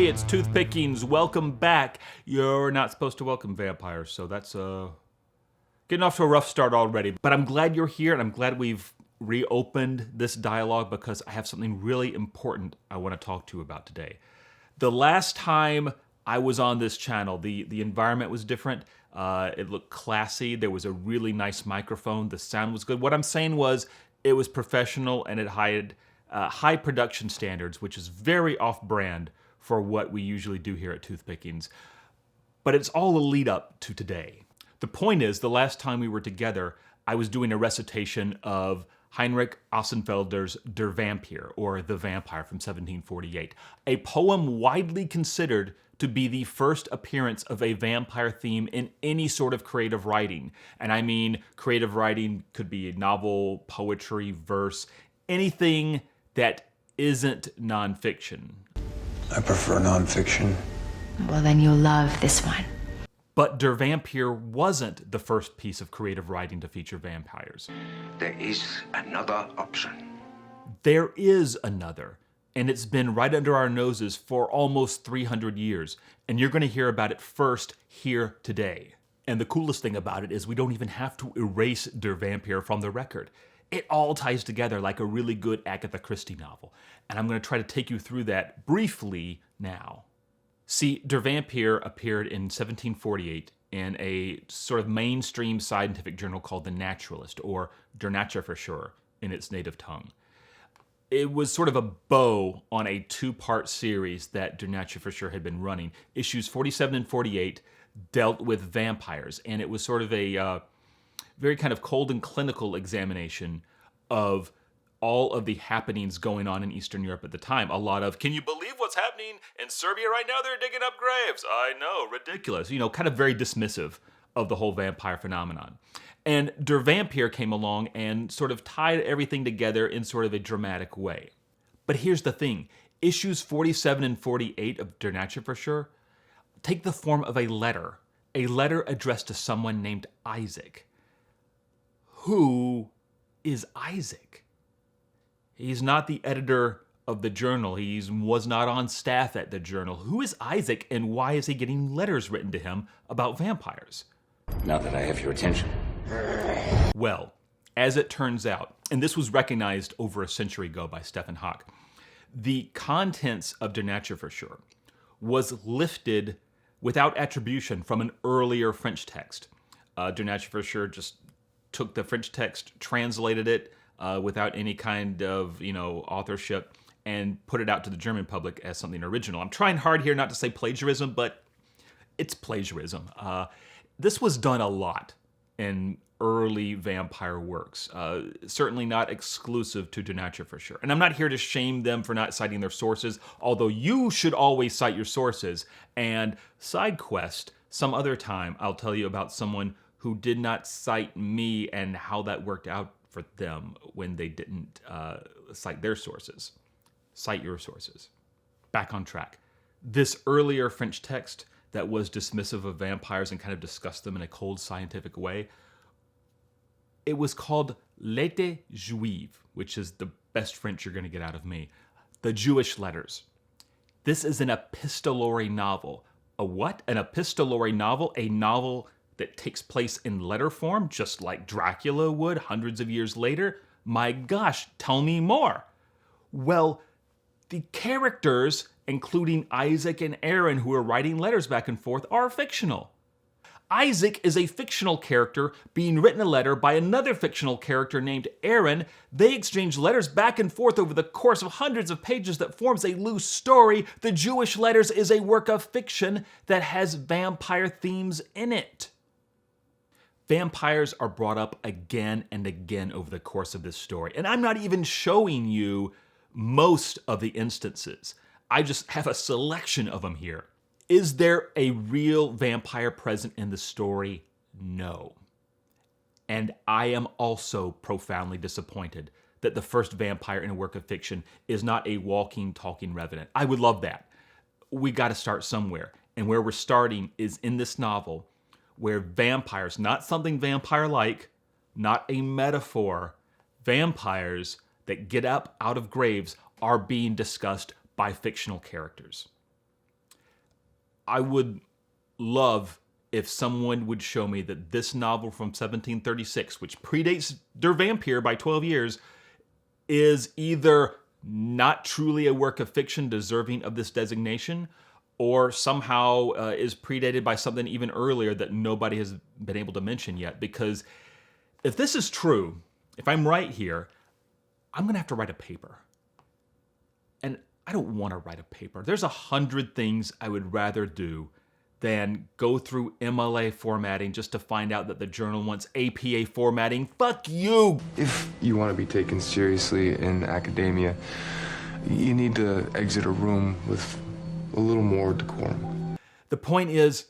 it's Toothpickings. Welcome back. You're not supposed to welcome vampires, so that's getting off to a rough start already. But I'm glad you're here, and I'm glad we've reopened this dialogue because I have something really important I want to talk to you about today. The last time I was on this channel, the environment was different. It looked classy. There was a really nice microphone. The sound was good. What I'm saying was it was professional and it had high production standards, which is very off-brand for what we usually do here at Toothpickings. But it's all a lead up to today. The point is, the last time we were together, I was doing a recitation of Heinrich Ossenfelder's Der Vampir, or The Vampire from 1748, a poem widely considered to be the first appearance of a vampire theme in any sort of creative writing. And I mean, creative writing could be a novel, poetry, verse, anything that isn't nonfiction. I prefer nonfiction. Well, then you'll love this one. But Der Vampir wasn't the first piece of creative writing to feature vampires. There is another option. There is another, and it's been right under our noses for almost 300 years, and you're going to hear about it first here today. And the coolest thing about it is we don't even have to erase Der Vampir from the record. It all ties together like a really good Agatha Christie novel, and I'm going to try to take you through that briefly now. See, Der Vampir appeared in 1748 in a sort of mainstream scientific journal called The Naturalist, or Der Naturforscher in its native tongue. It was sort of a bow on a two-part series that Der Naturforscher had been running. Issues 47 and 48 dealt with vampires, and it was sort of a very kind of cold and clinical examination of all of the happenings going on in Eastern Europe at the time. A lot of, can you believe what's happening in Serbia right now? They're digging up graves. I know, ridiculous. You know, kind of very dismissive of the whole vampire phenomenon. And Der Vampir came along and sort of tied everything together in sort of a dramatic way. But here's the thing. Issues 47 and 48 of Der Naturforscher take the form of a letter addressed to someone named Isaac. Who is Isaac? He's not the editor of the journal. He was not on staff at the journal. Who is Isaac, and why is he getting letters written to him about vampires? Now that I have your attention. Well, as it turns out, and this was recognized over a century ago by Stephen Hawke, the contents of Der Naturforscher was lifted without attribution from an earlier French text. Der Naturforscher just took the French text, translated it without any kind of, authorship, and put it out to the German public as something original. I'm trying hard here not to say plagiarism, but it's plagiarism. This was done a lot in early vampire works, certainly not exclusive to Der Naturforscher. And I'm not here to shame them for not citing their sources, although you should always cite your sources. And side quest, some other time, I'll tell you about someone who did not cite me and how that worked out for them when they didn't cite their sources. Cite your sources. Back on track. This earlier French text that was dismissive of vampires and kind of discussed them in a cold scientific way, it was called Lettres Juives, which is the best French you're going to get out of me. The Jewish letters. This is an epistolary novel. A what? An epistolary novel? A novel that takes place in letter form, just like Dracula would hundreds of years later? My gosh, tell me more. Well, the characters, including Isaac and Aaron, who are writing letters back and forth, are fictional. Isaac is a fictional character being written a letter by another fictional character named Aaron. They exchange letters back and forth over the course of hundreds of pages that forms a loose story. The Jewish Letters is a work of fiction that has vampire themes in it. Vampires are brought up again and again over the course of this story, and I'm not even showing you most of the instances. I just have a selection of them here. Is there a real vampire present in the story? No. And I am also profoundly disappointed that the first vampire in a work of fiction is not a walking, talking revenant. I would love that. We got to start somewhere. And where we're starting is in this novel, where vampires, not something vampire-like, not a metaphor, vampires that get up out of graves are being discussed by fictional characters. I would love if someone would show me that this novel from 1736, which predates Der Vampir by 12 years, is either not truly a work of fiction deserving of this designation, or somehow is predated by something even earlier that nobody has been able to mention yet. Because if this is true, if I'm right here, I'm going to have to write a paper. And I don't want to write a paper. There's 100 things I would rather do than go through MLA formatting just to find out that the journal wants APA formatting. Fuck you! If you want to be taken seriously in academia, you need to exit a room with a little more decorum. The point is,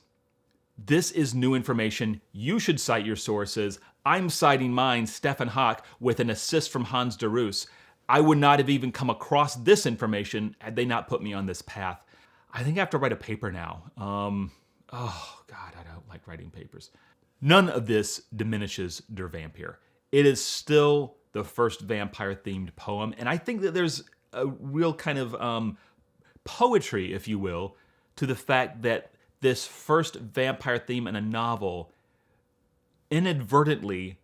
this is new information. You should cite your sources. I'm citing mine, Stefan Hawk, with an assist from Hans de Roos. I would not have even come across this information had they not put me on this path. I think I have to write a paper now. Oh, God, I don't like writing papers. None of this diminishes Der Vampir. It is still the first vampire-themed poem, and I think that there's a real kind of poetry, if you will, to the fact that this first vampire theme in a novel inadvertently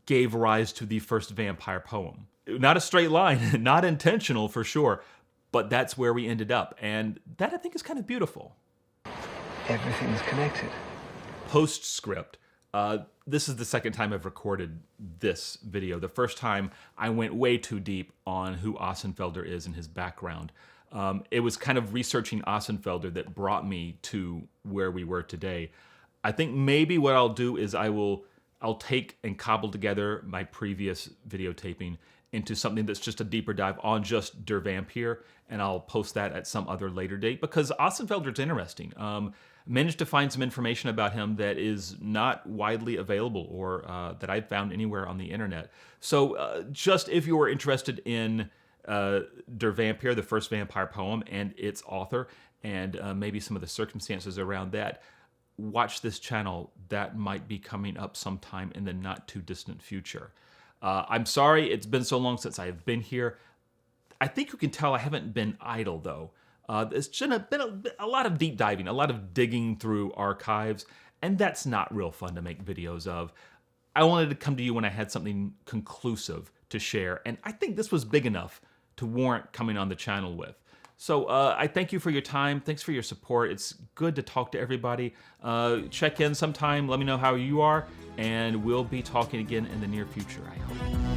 gave rise to the first vampire poem. Not a straight line, not intentional for sure, but that's where we ended up, and that I think is kind of beautiful. Everything is connected. Postscript. This is the second time I've recorded this video. The first time I went way too deep on who Ossenfelder is and his background. It was kind of researching Ossenfelder that brought me to where we were today. I think maybe what I'll do is I'll take and cobble together my previous videotaping into something that's just a deeper dive on just Der Vampir, and I'll post that at some other later date because Ossenfelder's interesting. Managed to find some information about him that is not widely available or that I've found anywhere on the internet. So just if you were interested in Der Vampir, the first vampire poem, and its author, and maybe some of the circumstances around that, watch this channel. That might be coming up sometime in the not too distant future. I'm sorry it's been so long since I've been here. I think you can tell I haven't been idle though. It's been a lot of deep diving, a lot of digging through archives, and that's not real fun to make videos of. I wanted to come to you when I had something conclusive to share, and I think this was big enough to warrant coming on the channel with. So I thank you for your time. Thanks for your support. It's good to talk to everybody. Check in sometime. Let me know how you are, and we'll be talking again in the near future, I hope.